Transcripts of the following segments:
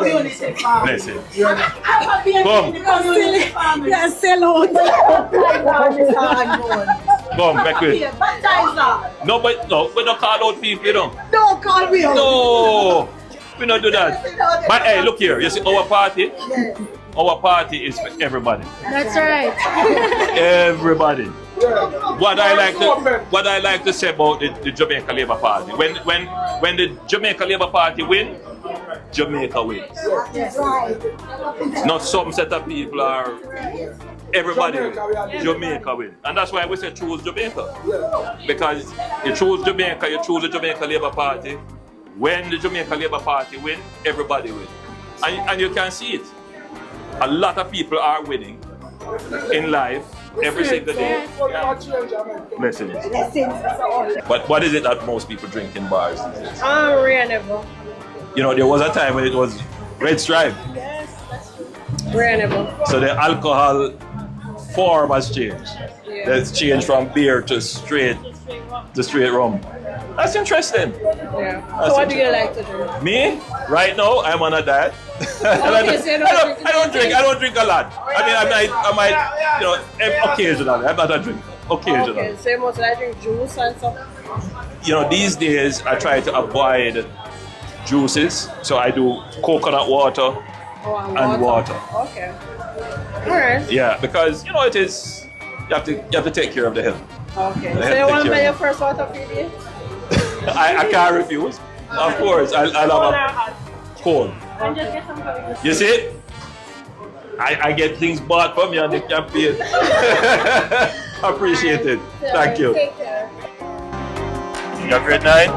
community family. Bless it. I'm a PNP Come. community family. You're sell out. Come, back with. Baptizer. No, but no, we don't call out people, you know. Don't call me out. No, we don't do that. But hey, look here. You see, our party. Our party is for everybody. That's right. Everybody. What I like to say about the Jamaica Labour Party, when the Jamaica Labour Party win, Jamaica wins. Not some set of people are. Everybody win. Jamaica win. And that's why we say choose Jamaica. Because you choose Jamaica, you choose the Jamaica Labour Party. When the Jamaica Labour Party win, everybody win. And you can see it. A lot of people are winning in life every single day. Blessings. But what is it that most people drink in bars these days? Reasonable. You know, there was a time when it was Red Stripe. Yes, that's true. Reasonable. So the alcohol form has changed. Yeah. It's changed from beer to straight rum. That's interesting. Yeah. That's So what do you like to drink? Me, right now, I'm on a diet. I don't drink a lot. I might, you know, occasionally. I'm not a drinker. Occasionally. Okay, so you must like drink juice and stuff? You know, these days I try to avoid juices, so I do coconut water and water. Okay. Alright. Yeah, because you know it is. You have to take care of the health. Okay. So you want to buy your first water for you? I can't refuse. Of course, I'll have a cold. And just get some coffee. You see? I get things bought from you on the campaign. Appreciate it. Thank you. Take care. You have grade 9?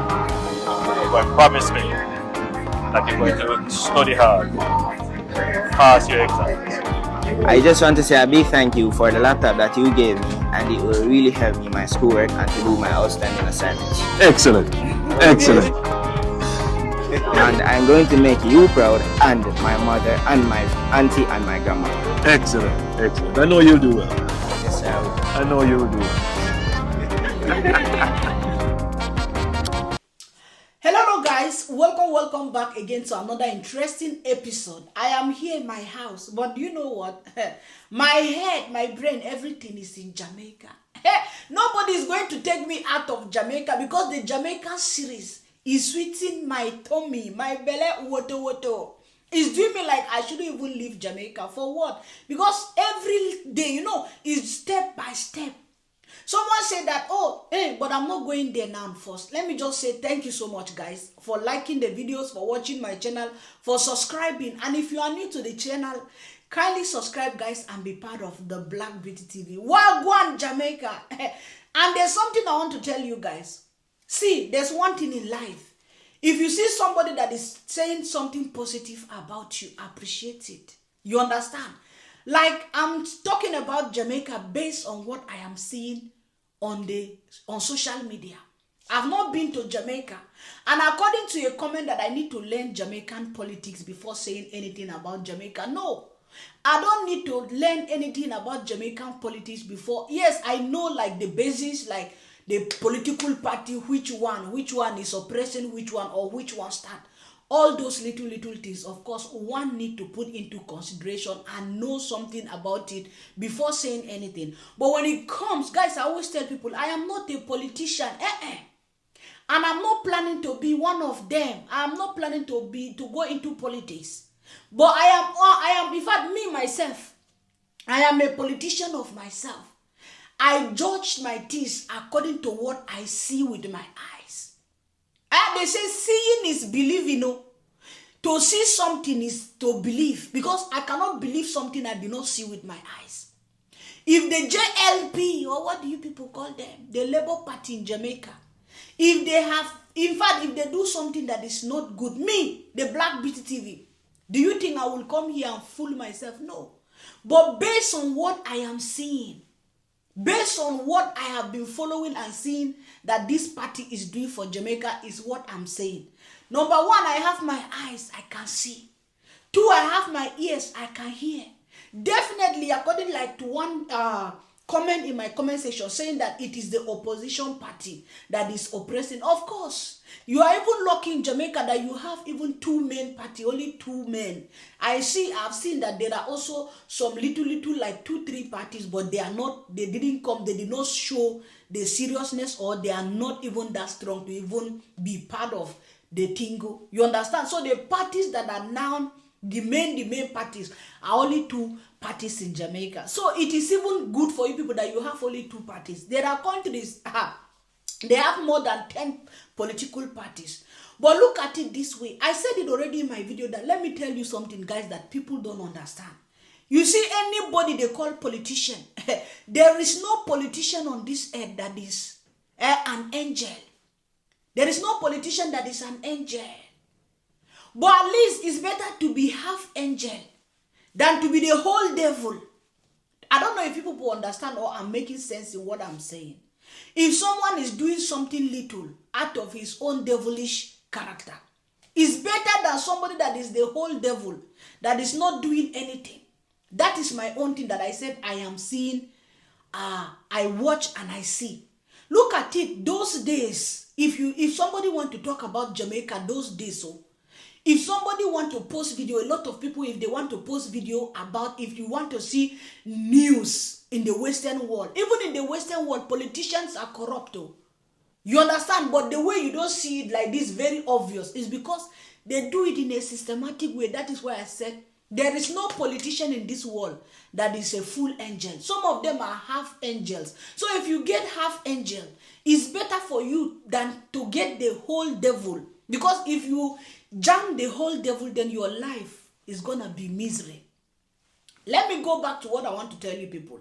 But promise me that you're going to study hard, pass your exams. I just want to say a big thank you for the laptop that you gave me, and it will really help me in my schoolwork and to do my outstanding assignments. Excellent. Excellent. And I'm going to make you proud, and my mother, and my auntie, and my grandma. Excellent. Excellent. I know you'll do well. Yes, I will. I know you'll do well. Hello guys, welcome back again to another interesting episode. I am here in my house, but you know what? My head, my brain, everything is in Jamaica. Nobody is going to take me out of Jamaica because the Jamaican series is sweeting my tummy, my belly, woto. It's doing me like I shouldn't even leave Jamaica. For what? Because every day, you know, is step by step. Someone said that, oh, hey, but I'm not going there now first. Let me just say thank you so much, guys, for liking the videos, for watching my channel, for subscribing. And if you are new to the channel, kindly subscribe, guys, and be part of the Black Beauty TV. Wagwan, Jamaica. And there's something I want to tell you, guys. See, there's one thing in life. If you see somebody that is saying something positive about you, appreciate it. You understand? Like, I'm talking about Jamaica based on what I am seeing on social media. I've not been to Jamaica, and according to a comment that I need to learn Jamaican politics before saying anything about Jamaica. No, I don't need to learn anything about Jamaican politics before. Yes, I know like the basis, like the political party, which one is oppressing which one, or which one start. All those little things, of course, one need to put into consideration and know something about it before saying anything. But when it comes, guys, I always tell people, I am not a politician. And I'm not planning to be one of them. I'm not planning to go into politics. But I am, in fact, me, myself, I am a politician of myself. I judge my things according to what I see with my eyes. They say seeing is believing. No? To see something is to believe, because I cannot believe something I do not see with my eyes. If the JLP, or what do you people call them, the Labour Party in Jamaica, if they have, in fact, if they do something that is not good, me, the Black Beauty TV, do you think I will come here and fool myself? No. But based on what I am seeing, based on what I have been following and seeing that this party is doing for Jamaica, is what I'm saying. Number one, I have my eyes, I can see. Two, I have my ears, I can hear. Definitely, according like to one comment in my comment section saying that it is the opposition party that is oppressing. Of course, you are even lucky in Jamaica that you have even two main party, only two men. I've seen that there are also some little like 2-3 parties, but they did not show the seriousness, or they are not even that strong to even be part of the tingo. You understand? So the parties that are now the main parties are only 2 parties in Jamaica. So it is even good for you people that you have only 2 parties. There are countries they have more than 10 political parties. But look at it this way. I said it already in my video that let me tell you something, guys, that people don't understand. You see, anybody they call politician, there is no politician on this earth that is an angel. There is no politician that is an angel. But at least it's better to be half angel than to be the whole devil. I don't know if people will understand or I'm making sense in what I'm saying. If someone is doing something little out of his own devilish character, it's better than somebody that is the whole devil, that is not doing anything. That is my own thing that I said I am seeing. I watch and I see. Look at it. Those days, if somebody want to talk about Jamaica, those days, so if somebody want to post video, a lot of people, if they want to post video about, if you want to see news in the Western world, even in the Western world, politicians are corrupt too. You understand? But the way you don't see it like this, very obvious, is because they do it in a systematic way. That is why I said there is no politician in this world that is a full angel. Some of them are half angels. So if you get half angel, it's better for you than to get the whole devil. Because if you jam the whole devil, then your life is gonna be misery. Let me go back to what I want to tell you people.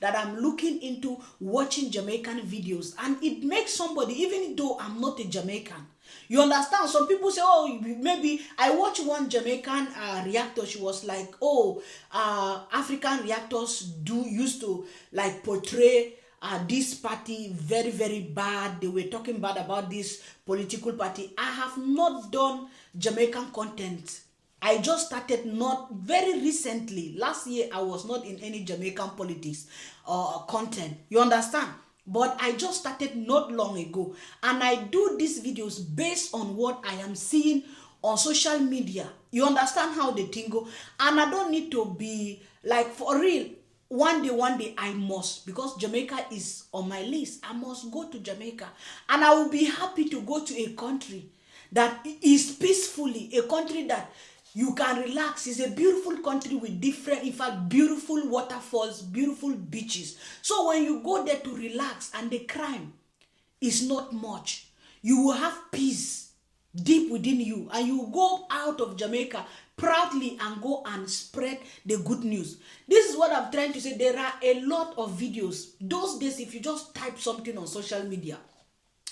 That I'm looking into watching Jamaican videos, and it makes somebody, even though I'm not a Jamaican, you understand? Some people say, oh, maybe I watched one Jamaican reactor. She was like, oh, African reactors used to like portray this party very, very bad. They were talking bad about this political party. I have not done Jamaican content. I just started not very recently. Last year, I was not in any Jamaican politics or content. You understand? But I just started not long ago. And I do these videos based on what I am seeing on social media. You understand how they thing go? And I don't need to be like, for real, one day I must, because Jamaica is on my list. I must go to Jamaica. And I will be happy to go to a country that is peacefully, a country that you can relax. It's a beautiful country with different, in fact, beautiful waterfalls, beautiful beaches. So when you go there to relax and the crime is not much, you will have peace deep within you, and you go out of Jamaica proudly and go and spread the good news. This is what I'm trying to say. There are a lot of videos. Those days, if you just type something on social media,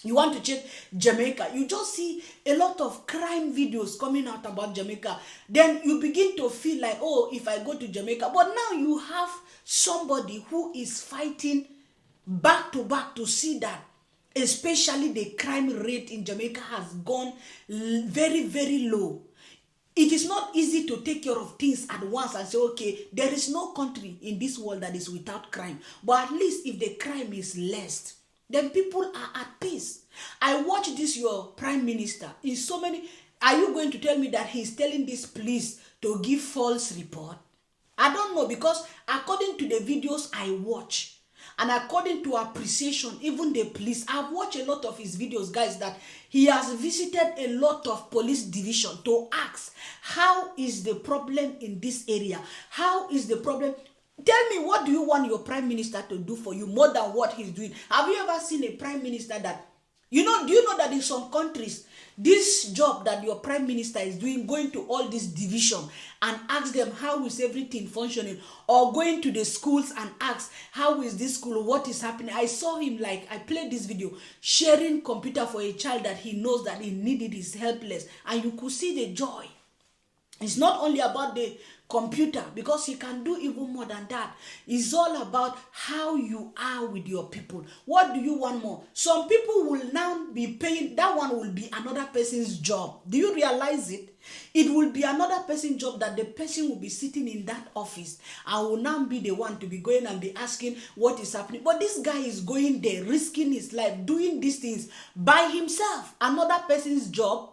you want to check Jamaica, you just see a lot of crime videos coming out about Jamaica. Then you begin to feel like, oh, if I go to Jamaica. But now you have somebody who is fighting back to back to see that, especially the crime rate in Jamaica has gone very, very low. It is not easy to take care of things at once and say, okay, there is no country in this world that is without crime. But at least if the crime is less, then people are at peace. I watch this, your prime minister, in so many. Are you going to tell me that he's telling this police to give false report? I don't know, because according to the videos I watch, and according to appreciation, even the police, I've watched a lot of his videos, guys, that he has visited a lot of police division to ask, how is the problem in this area? How is the problem? Tell me, what do you want your prime minister to do for you more than what he's doing? Have you ever seen a prime minister that, do you know that in some countries, this job that your prime minister is doing, going to all this division and ask them how is everything functioning, or going to the schools and ask how is this school, what is happening? I saw him, like, I played this video, sharing computer for a child that he knows that he needed, is helpless, and you could see the joy. It's not only about the computer, because he can do even more than that. It's all about how you are with your people. What do you want more? Some people will now be paying, that one will be another person's job. Do you realize it? It will be another person's job, that the person will be sitting in that office and will now be the one to be going and be asking what is happening. But this guy is going there, risking his life, doing these things by himself. Another person's job.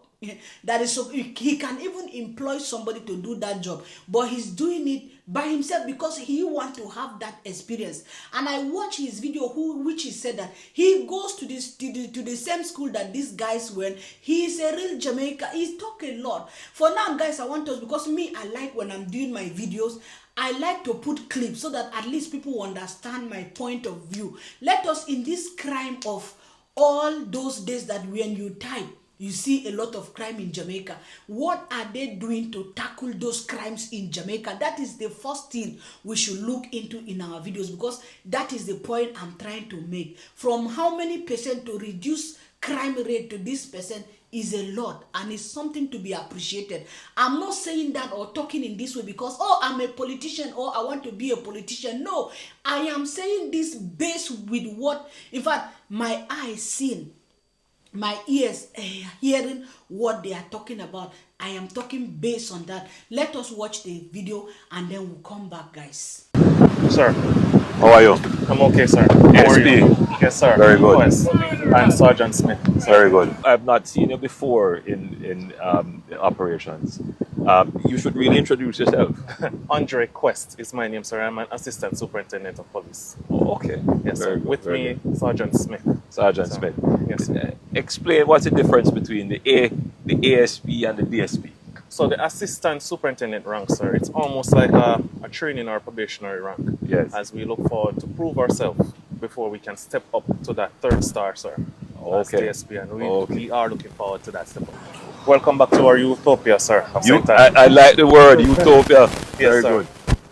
That is, so he can even employ somebody to do that job, but he's doing it by himself because he wants to have that experience. And I watched his video, which he said that he goes to the same school that these guys went. He is a real Jamaica. He's talking a lot. For now, guys, I want us, because me, I like when I'm doing my videos, I like to put clips so that at least people understand my point of view. Let us, in this crime of all those days that when you type, you see a lot of crime in Jamaica. What are they doing to tackle those crimes in Jamaica? That is the first thing we should look into in our videos, because that is the point I'm trying to make. From how many percent to reduce crime rate to this percent is a lot, and it's something to be appreciated. I'm not saying that or talking in this way because, oh, I'm a politician or I want to be a politician. No, I am saying this based with what, in fact, my eyes seen, my ears hearing what they are talking about. I am talking based on that. Let us watch the video and then we'll come back, guys. Sir, How are you? I'm okay, sir. How are you? ASP. Yes, sir. Very good. Yes. I'm Sergeant Smith. Very good. I've not seen you before in operations. You should really introduce yourself. Andre Quest is my name, sir. I'm an Assistant Superintendent of Police. Oh, okay. Yes, sir. Very good. With Very me, good. Sergeant Smith. Sergeant Sir. Smith. Yes, sir. Explain what's the difference between the ASP and the DSP. So the Assistant Superintendent rank, sir, it's almost like a training or probationary rank. Yes. As we look forward to prove ourselves before we can step up to that third star, sir. As Okay. DSP, and Okay. we are looking forward to that step up. Welcome back to our utopia, sir. of St. Anne. I like the word utopia. Very sir.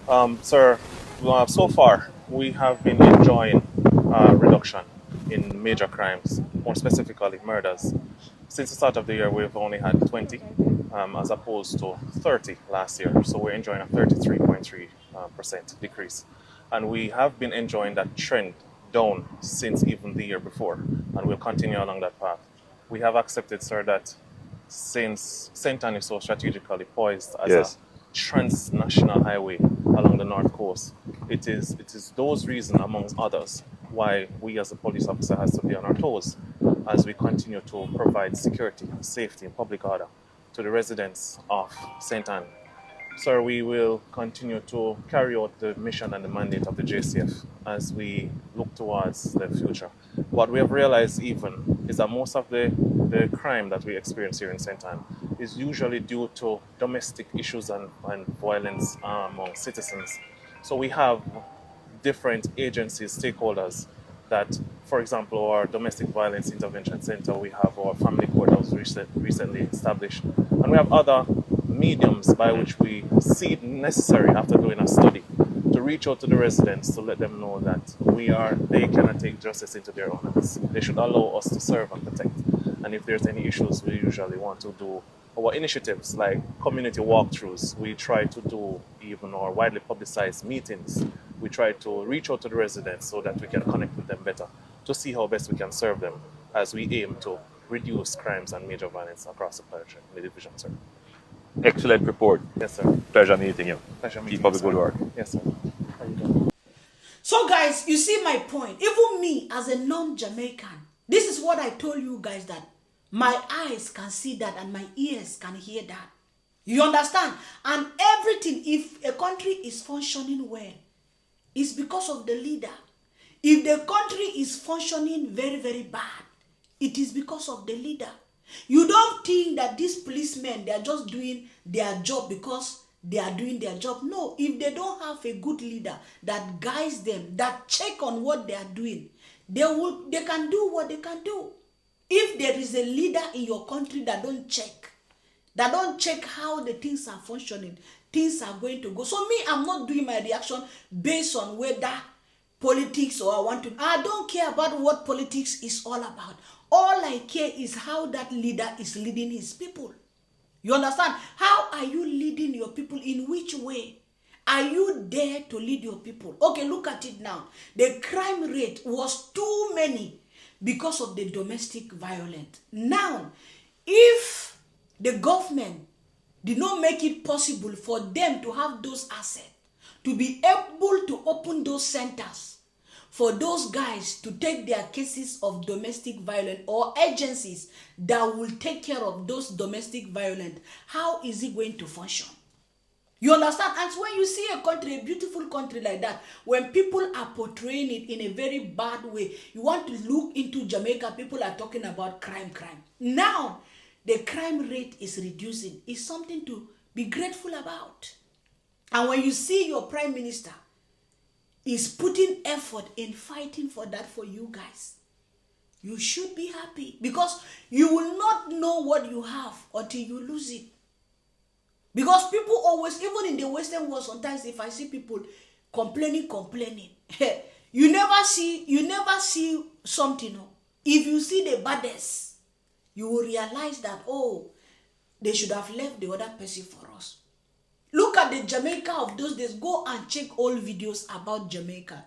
good. Sir, so far we have been enjoying reduction in major crimes, more specifically murders. Since the start of the year, we've only had 20, as opposed to 30 last year. So we're enjoying a 33.3% decrease. And we have been enjoying that trend down since even the year before, and we'll continue along that path. We have accepted, sir, that since St. Anne is so strategically poised as Yes. a transnational highway along the north coast, it is those reasons, amongst others, why we as a police officer has to be on our toes as we continue to provide security, safety, and public order to the residents of St. Anne. Sir, we will continue to carry out the mission and the mandate of the JCF as we look towards the future. What we have realized even is that most of the crime that we experience here in St. Anne is usually due to domestic issues and violence among citizens. So we have different agencies, stakeholders that, for example, our Domestic Violence Intervention Center, we have our family court that was recently established, and we have other mediums by which we see it necessary, after doing a study, to reach out to the residents to let them know that they cannot take justice into their own hands. They should allow us to serve and protect. And if there's any issues, we usually want to do our initiatives like community walkthroughs. We try to do even our widely publicized meetings. We try to reach out to the residents so that we can connect with them better, to see how best we can serve them as we aim to reduce crimes and major violence across the parish and the division, sir. Excellent report. Yes, sir. Pleasure meeting you. Pleasure meeting Keep up the you, good sir. work. Yes, sir. How you doing? So guys, you see my point. Even me as a non-Jamaican, this is what I told you guys, that my eyes can see that and my ears can hear that. You understand? And everything, if a country is functioning well, it's because of the leader. If the country is functioning very, very bad, it is because of the leader. You don't think that these policemen, they are just doing their job because they are doing their job. No, if they don't have a good leader that guides them, that check on what they are doing, they can do what they can do. If there is a leader in your country that don't check how the things are functioning, things are going to go. So me, I'm not doing my reaction based on whether politics or I don't care about what politics is all about. All I care is how that leader is leading his people. You understand? How are you leading your people? In which way? Are you there to lead your people? Okay, look at it now. The crime rate was too many because of the domestic violence. Now, if the government did not make it possible for them to have those assets, to be able to open those centers for those guys to take their cases of domestic violence, or agencies that will take care of those domestic violence, how is it going to function? You understand? And when you see a country, a beautiful country like that, when people are portraying it in a very bad way, you want to look into Jamaica, people are talking about crime. Now, the crime rate is reducing. It's something to be grateful about. And when you see your prime minister is putting effort in fighting for that for you guys, you should be happy, because you will not know what you have until you lose it. Because people always, even in the Western world, sometimes if I see people complaining, you never see something. If you see the baddest, you will realize that, oh, they should have left the other person for us. Look at the Jamaica of those days. Go and check all videos about Jamaica.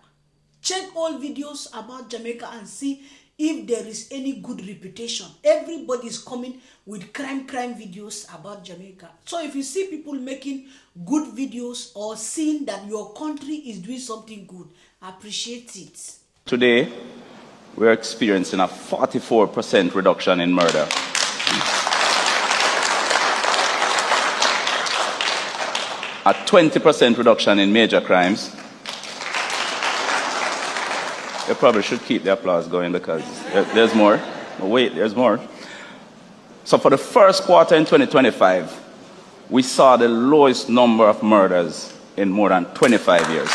Check all videos about Jamaica and see if there is any good reputation. Everybody is coming with crime videos about Jamaica. So if you see people making good videos or seeing that your country is doing something good, appreciate it. Today, we're experiencing a 44% reduction in murder. A 20% reduction in major crimes. You probably should keep the applause going, because there's more. But wait, there's more. So for the first quarter in 2025, we saw the lowest number of murders in more than 25 years.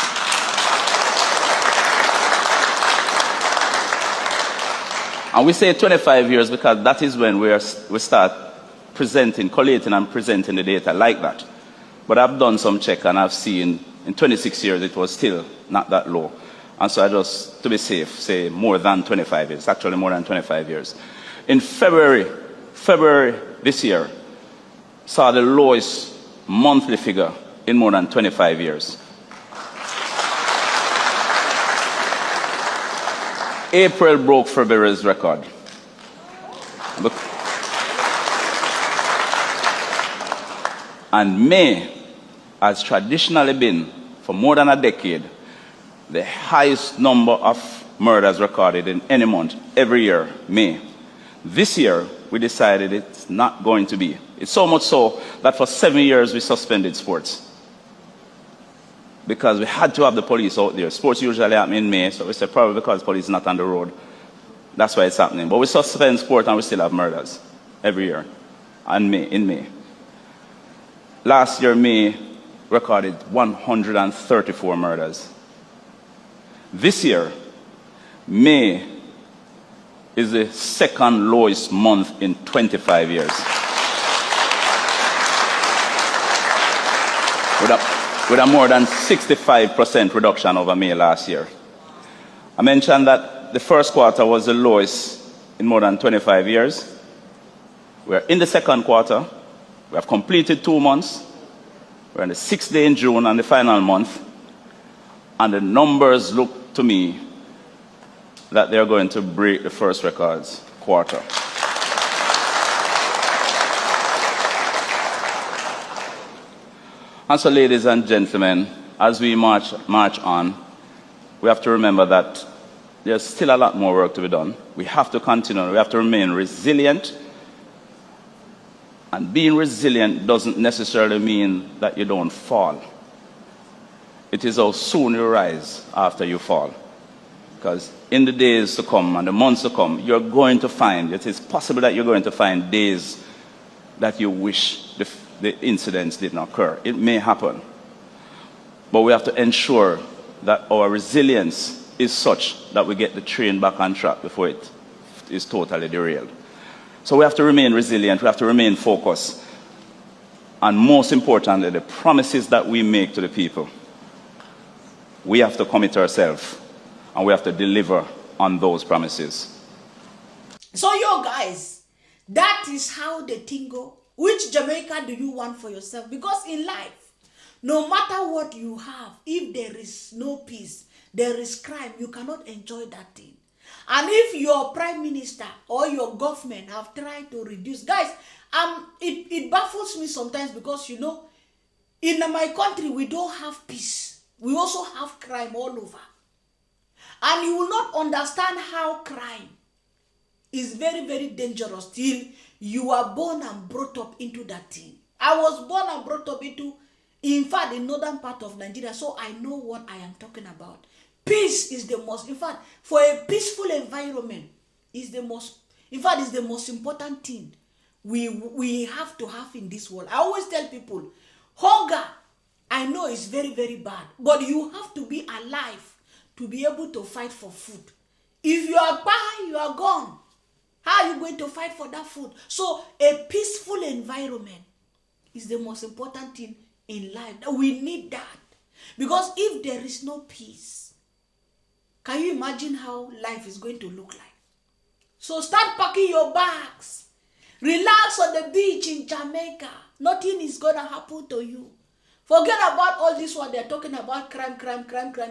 And we say 25 years because that is when we start collating and presenting the data like that. But I've done some check and I've seen in 26 years it was still not that low. And so I just, to be safe, say more than 25 years, actually more than 25 years. In February this year, saw the lowest monthly figure in more than 25 years. April broke February's record. And May has traditionally been, for more than a decade, the highest number of murders recorded in any month, every year, May. This year, we decided it's not going to be. It's so much so that for 7 years we suspended sports. Because we had to have the police out there. Sports usually happen in May, so we said probably because police is not on the road. That's why it's happening. But we suspend sport and we still have murders every year in May. Last year, May recorded 134 murders. This year, May is the second lowest month in 25 years. With a more than 65% reduction over May last year. I mentioned that the first quarter was the lowest in more than 25 years. We're in the second quarter. We have completed 2 months. We're on the 6th day in June and the final month. And the numbers look to me that they're going to break the first record's quarter. And so, ladies and gentlemen, as we march on, we have to remember that there's still a lot more work to be done. We have to continue. We have to remain resilient. And being resilient doesn't necessarily mean that you don't fall. It is how soon you rise after you fall. Because in the days to come and the months to come, you're going to find, it is possible that you're going to find days that you wish the incidents did not occur. It may happen. But we have to ensure that our resilience is such that we get the train back on track before it is totally derailed. So we have to remain resilient, we have to remain focused. And most importantly, the promises that we make to the people, we have to commit ourselves and we have to deliver on those promises. So yo guys, that is how the thing go. Which Jamaica do you want for yourself? Because in life, no matter what you have, if there is no peace, there is crime, you cannot enjoy that thing. And if your prime minister or your government have tried to reduce, guys, it baffles me sometimes because, you know, in my country, we don't have peace. We also have crime all over. And you will not understand how crime is very, very dangerous till you are born and brought up into that thing. I was born and brought up into, in fact, the northern part of Nigeria, so I know what I am talking about. Peace is the most, in fact, for a peaceful environment, is the most, in fact, is the most important thing we have to have in this world. I always tell people, hunger, I know it's very, very bad, but you have to be alive to be able to fight for food. If you are bad, you are gone. How are you going to fight for that food? So a peaceful environment is the most important thing in life. We need that. Because if there is no peace, can you imagine how life is going to look like? So start packing your bags. Relax on the beach in Jamaica. Nothing is going to happen to you. Forget about all this what they're talking about, crime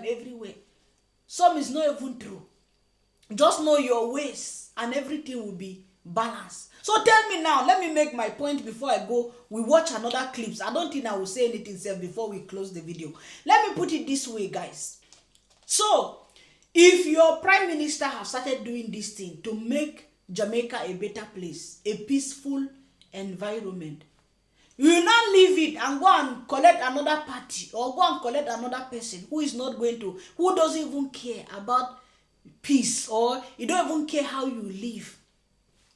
everywhere. Some is not even true. Just know your ways and everything will be balanced. So tell me now, let me make my point before I go. We watch another clips. I don't think I will say anything else before we close the video. Let me put it this way, guys. So, if your prime minister has started doing this thing to make Jamaica a better place, a peaceful environment, you will not leave it and go and collect another party or go and collect another person who is not going to, who doesn't even care about peace, or you don't even care how you live.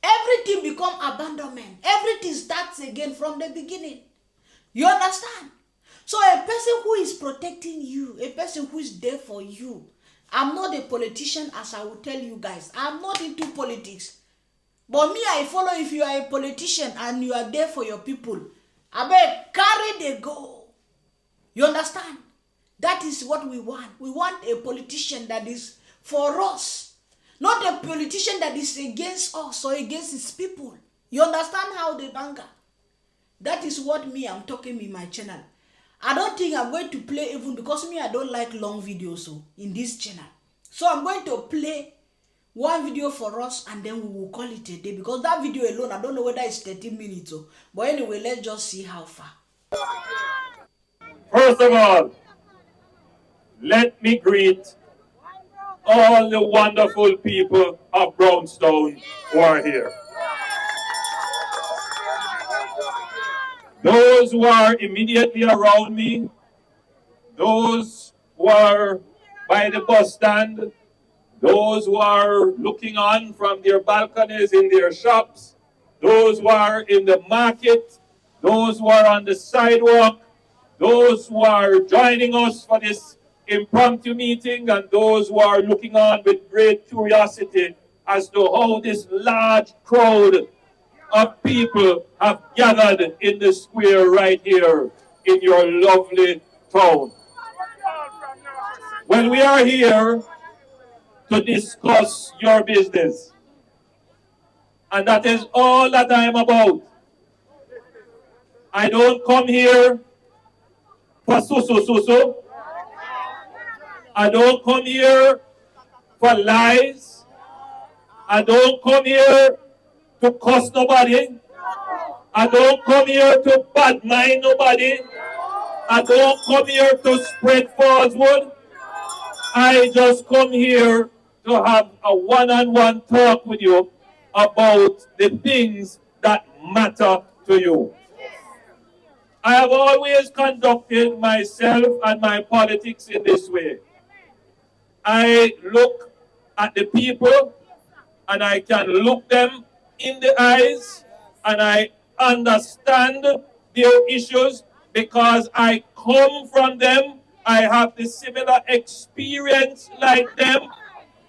Everything become abandonment. Everything starts again from the beginning. You understand? So a person who is protecting you, a person who is there for you. I'm not a politician, as I will tell you guys. I'm not into politics. But me, I follow. If you are a politician and you are there for your people, I beg, carry the go. You understand? That is what we want. We want a politician that is for us. Not a politician that is against us or against his people. You understand how they banga? That is what me, I'm talking in my channel. I don't think I'm going to play even, because me, I don't like long videos so in this channel. So I'm going to play one video for us and then we will call it a day, because that video alone, I don't know whether it's 13 minutes or, but anyway, let's just see how far. First of all, let me greet all the wonderful people of Brownstone who are here. Those who are immediately around me, those who are by the bus stand, those who are looking on from their balconies in their shops, those who are in the market, those who are on the sidewalk, those who are joining us for this impromptu meeting, and those who are looking on with great curiosity as to how this large crowd of people have gathered in the square right here in your lovely town. Well, we are here to discuss your business, and that is all that I am about. I don't come here for susu. I don't come here for lies. I don't come here to cuss nobody. I don't come here to badmine nobody. I don't come here to spread falsehood. I just come here to have a one-on-one talk with you about the things that matter to you. I have always conducted myself and my politics in this way. I look at the people and I can look them in the eyes and I understand their issues because I come from them. I have the similar experience like them.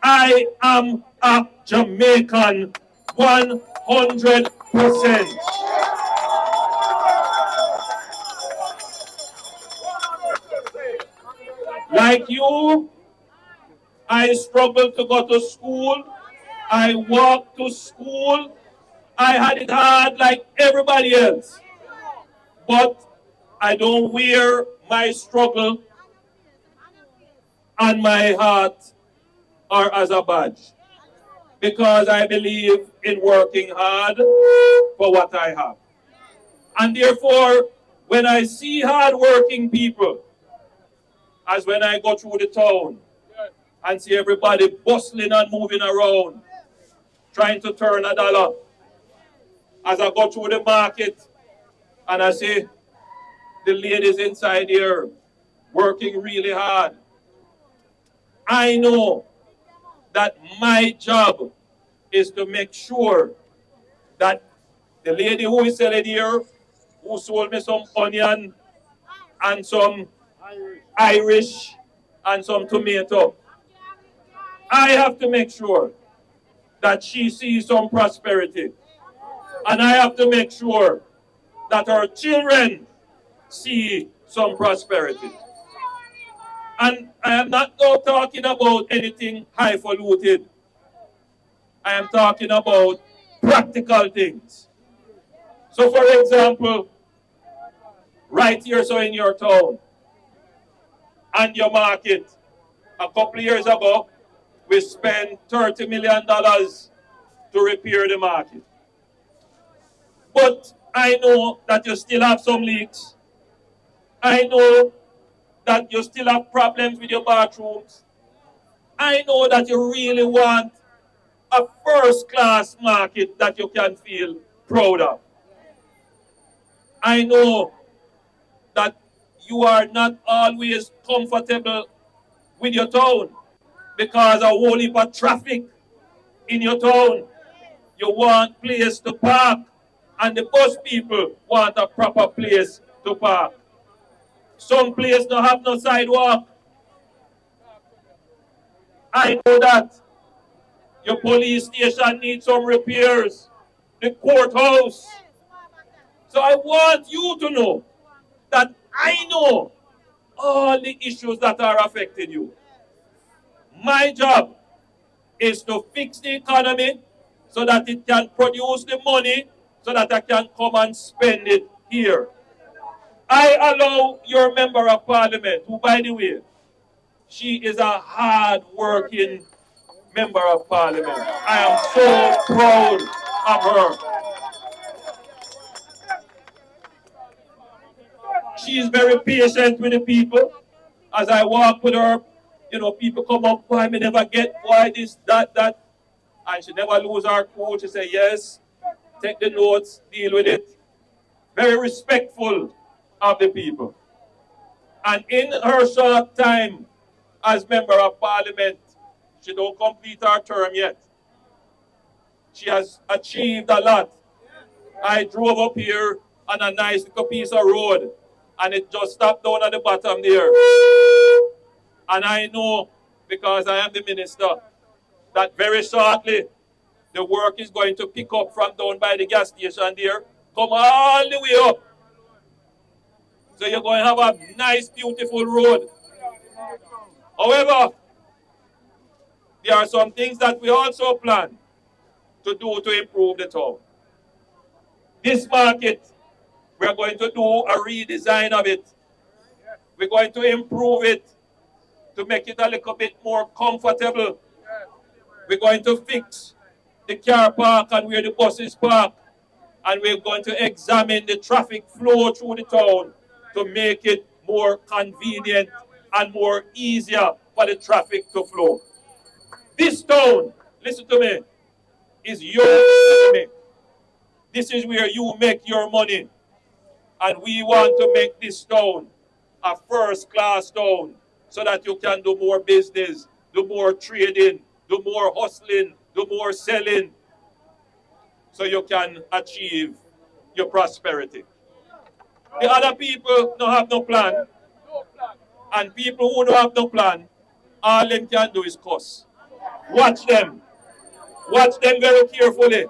I am a Jamaican 100%. Like you, I struggle to go to school. I walk to school. I had it hard like everybody else. But I don't wear my struggle on my heart or as a badge. Because I believe in working hard for what I have. And therefore, when I see hard-working people, as when I go through the town and see everybody bustling and moving around, trying to turn a dollar, as I go through the market and I see the ladies inside here working really hard, I know that my job is to make sure that the lady who is selling here, who sold me some onion and some Irish and some tomato, I have to make sure that she sees some prosperity. And I have to make sure that her children see some prosperity. And I am not now talking about anything highfalutin. I am talking about practical things. So for example, right here so in your town and your market, a couple of years ago, we spent $30 million to repair the market. But I know that you still have some leaks. I know that you still have problems with your bathrooms. I know that you really want a first-class market that you can feel proud of. I know that you are not always comfortable with your town because a whole heap of traffic in your town. You want place to park, and the bus people want a proper place to park. Some place don't have no sidewalk. I know that your police station needs some repairs, the courthouse. So I want you to know that I know all the issues that are affecting you. My job is to fix the economy so that it can produce the money so that I can come and spend it here. I allow your member of parliament, who by the way, she is a hard-working member of parliament. I am so proud of her. She is very patient with the people. As I walk with her, people come up, why me never get, why this, that. And she never lose her cool. She say, yes, take the notes, deal with it. Very respectful of the people. And in her short time as member of parliament, she don't complete her term yet. She has achieved a lot. I drove up here on a nice little piece of road, and it just stopped down at the bottom there. And I know, because I am the minister, that very shortly, the work is going to pick up from down by the gas station there, come all the way up. So you're going to have a nice, beautiful road. However, there are some things that we also plan to do to improve the town. This market, we're going to do a redesign of it. We're going to improve it to make it a little bit more comfortable. We're going to fix the car park and where the buses park. And we're going to examine the traffic flow through the town to make it more convenient and more easier for the traffic to flow. This town, listen to me, is your economy. This is where you make your money. And we want to make this town a first-class town so that you can do more business, do more trading, do more hustling, do more selling, so you can achieve your prosperity. The other people don't have no plan. And people who don't have no plan, all them can do is cuss. Watch them. Watch them very carefully.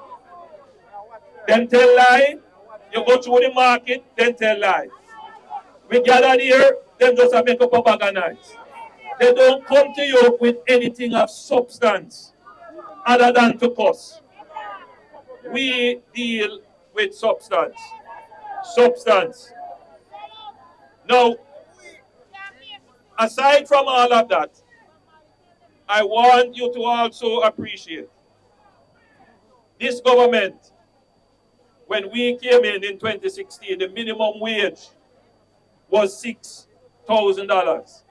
Them tell lie, you go through the market, then tell lie. We gather here, them just make up a bag of nights. They don't come to you with anything of substance other than to cuss. we deal with substance. Substance. Now, aside from all of that, I want you to also appreciate this government. When we came in 2016, the minimum wage was $6,000.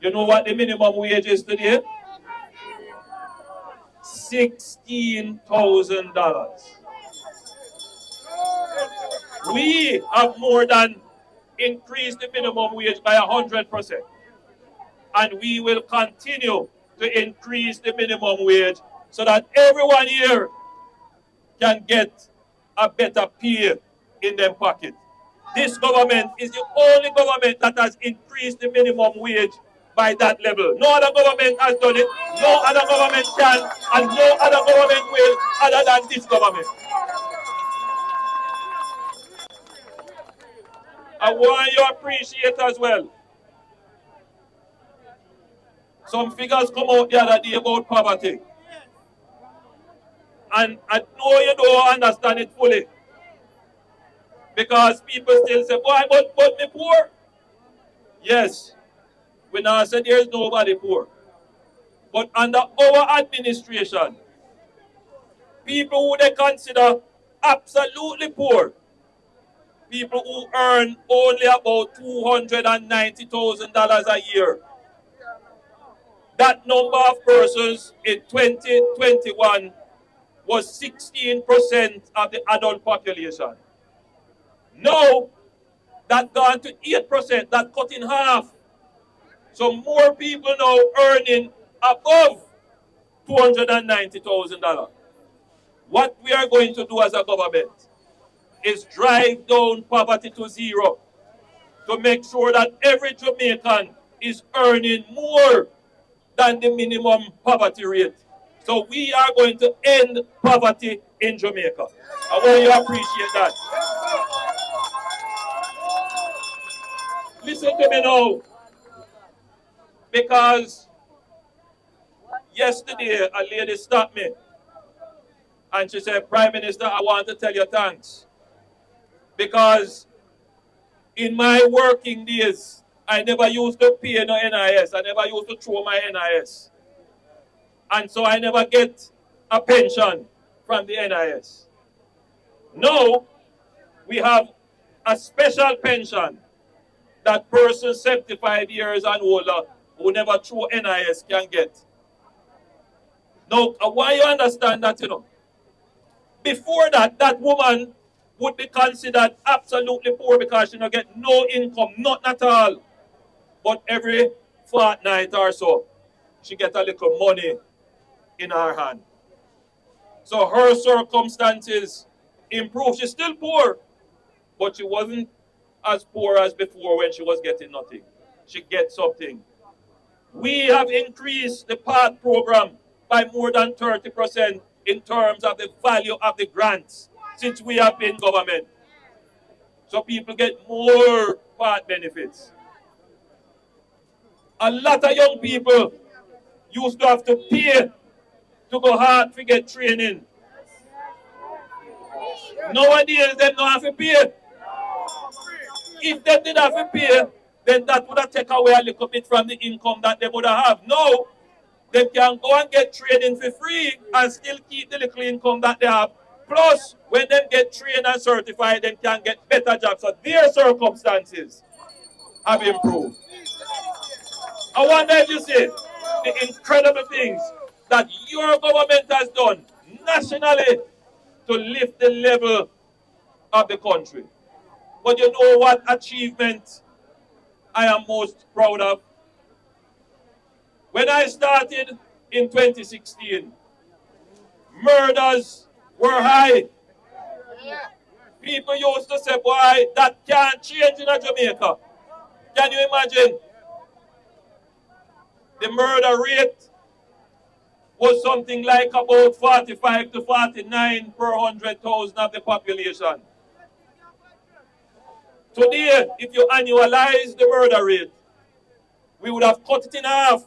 You know what the minimum wage is today? $16,000. We have more than increased the minimum wage by 100%. And we will continue to increase the minimum wage so that everyone here can get a better pay in their pocket. This government is the only government that has increased the minimum wage by that level. No other government has done it, no other government can, and no other government will other than this government. I want you to appreciate as well. Some figures come out the other day about poverty. And I know you don't understand it fully. Because people still say, boy, but me poor. Yes, we now say there is nobody poor. But under our administration, people who they consider absolutely poor, people who earn only about $290,000 a year, that number of persons in 2021 was 16% of the adult population. Now, that gone to 8%, that cut in half. So more people now earning above $290,000. What we are going to do as a government is drive down poverty to zero to make sure that every Jamaican is earning more than the minimum poverty rate. So we are going to end poverty in Jamaica. I want you to appreciate that. Listen to me now. Because yesterday a lady stopped me and she said, Prime Minister, I want to tell you thanks. Because in my working days, I never used to pay no NIS. I never used to throw my NIS. And so I never get a pension from the NIS. Now, we have a special pension that persons 75 years and older who never throw NIS can get. Now, why you understand that, Before that, that woman would be considered absolutely poor because she don't get no income, not at all. But every fortnight or so, she get a little money in her hand. So her circumstances improved. She's still poor, but she wasn't as poor as before when she was getting nothing. She gets something. We have increased the PATH program by more than 30% in terms of the value of the grants since we have been government. So people get more PATH benefits. A lot of young people used to have to pay to go hard to get training. Nowadays, they don't have to pay. If they did have to pay, then that would have taken away a little bit from the income that they would have. Now, they can go and get training for free and still keep the little income that they have. Plus, when they get trained and certified, they can get better jobs. So their circumstances have improved. I wonder if you see the incredible things that your government has done nationally to lift the level of the country. But you know what achievement I am most proud of? When I started in 2016, murders were high. People used to say, boy, that can't change in Jamaica. Can you imagine? The murder rate was something like about 45 to 49 per 100,000 of the population. Today, if you annualize the murder rate, we would have cut it in half.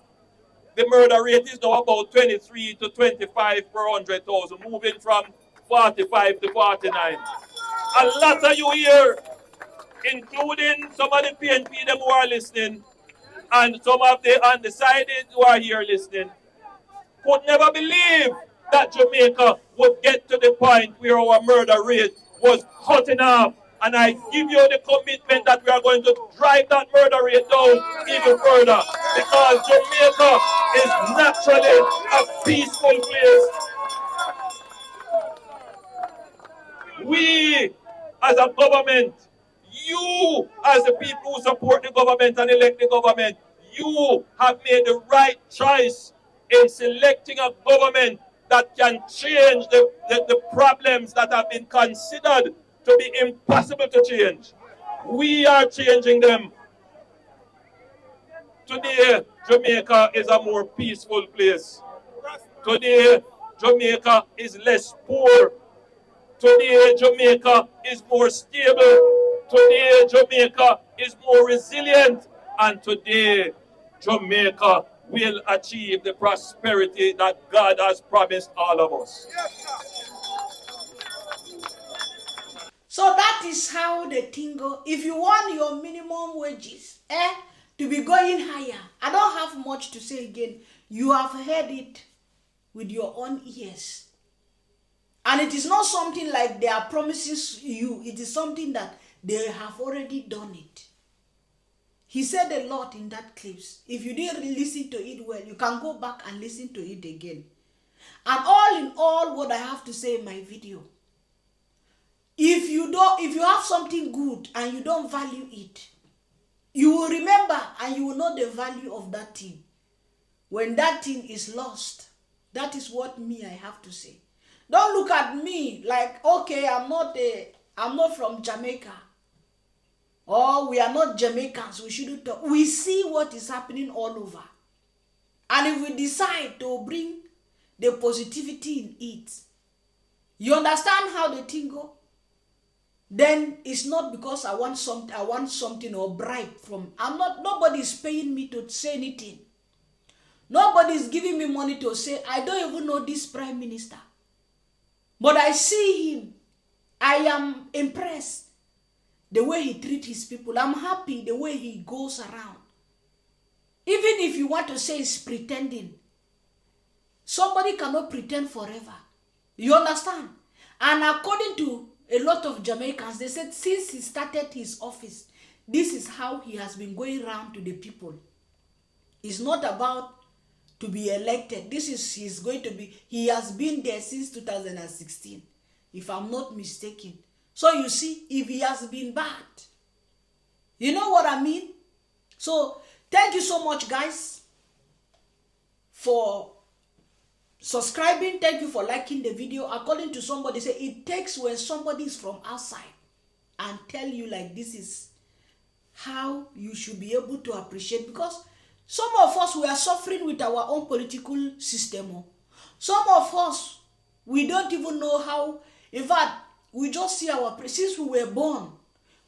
The murder rate is now about 23 to 25 per 100,000, moving from 45 to 49. A lot of you here, including some of the PNP them who are listening, and some of the undecided who are here listening, could never believe that Jamaica would get to the point where our murder rate was cutting off. And I give you the commitment that we are going to drive that murder rate down even further, because Jamaica is naturally a peaceful place. We, as a government, you, as the people who support the government and elect the government, you have made the right choice in selecting a government that can change the problems that have been considered to be impossible to change. We are changing them. Today, Jamaica is a more peaceful place. Today, Jamaica is less poor. Today, Jamaica is more stable. Today, Jamaica is more resilient. And today, Jamaica will achieve the prosperity that God has promised all of us. So that is how the thing go. If you want your minimum wages to be going higher, I don't have much to say again. You have heard it with your own ears. And it is not something like they are promises you. It is something that they have already done it. He said a lot in that clips. If you didn't listen to it well, you can go back and listen to it again. And all in all, what I have to say in my video, if you have something good and you don't value it, you will remember and you will know the value of that thing. When that thing is lost, that is what I have to say. Don't look at me like, okay, I'm not from Jamaica. Or we are not Jamaicans, we shouldn't talk. We see what is happening all over. And if we decide to bring the positivity in it, you understand how the thing go? Then it's not because I want something or bribe from. Nobody is paying me to say anything. Nobody is giving me money to say, I don't even know this prime minister. But I see him. I am impressed. The way he treats his people. I'm happy the way he goes around. Even if you want to say he's pretending, somebody cannot pretend forever. You understand? And according to a lot of Jamaicans, they said since he started his office, this is how he has been going around to the people. It's not about to be elected. He has been there since 2016, if I'm not mistaken. So you see, if he has been bad, you know what I mean? So thank you so much, guys, for subscribing. Thank you for liking the video. According to somebody, say it takes when somebody is from outside and tell you like this is how you should be able to appreciate, because some of us, we are suffering with our own political system. Some of us, we don't even know how. In fact, we just see since we were born,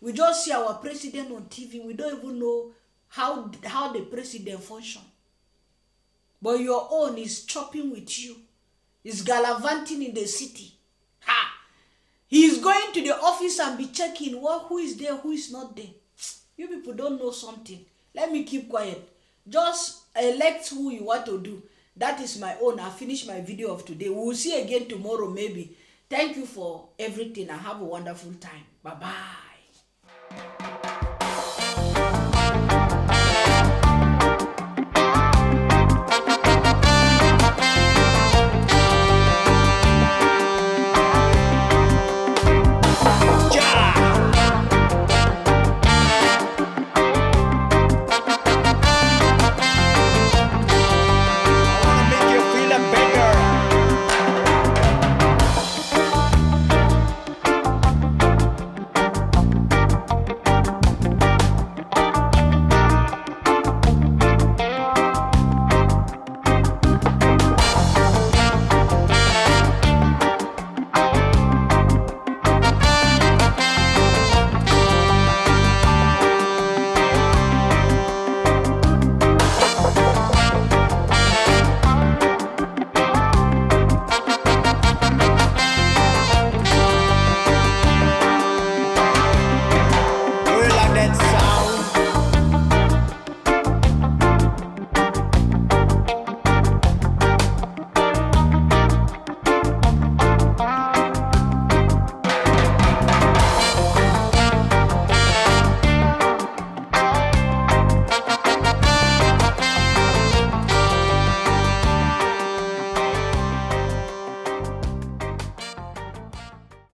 we just see our president on TV. We don't even know how the president function. But your own is chopping with you. Is gallivanting in the city. Ha! He is going to the office and be checking who is there, who is not there. You people don't know something. Let me keep quiet. Just elect who you want to do. That is my own. I finished my video of today. We will see again tomorrow maybe. Thank you for everything and have a wonderful time. Bye-bye.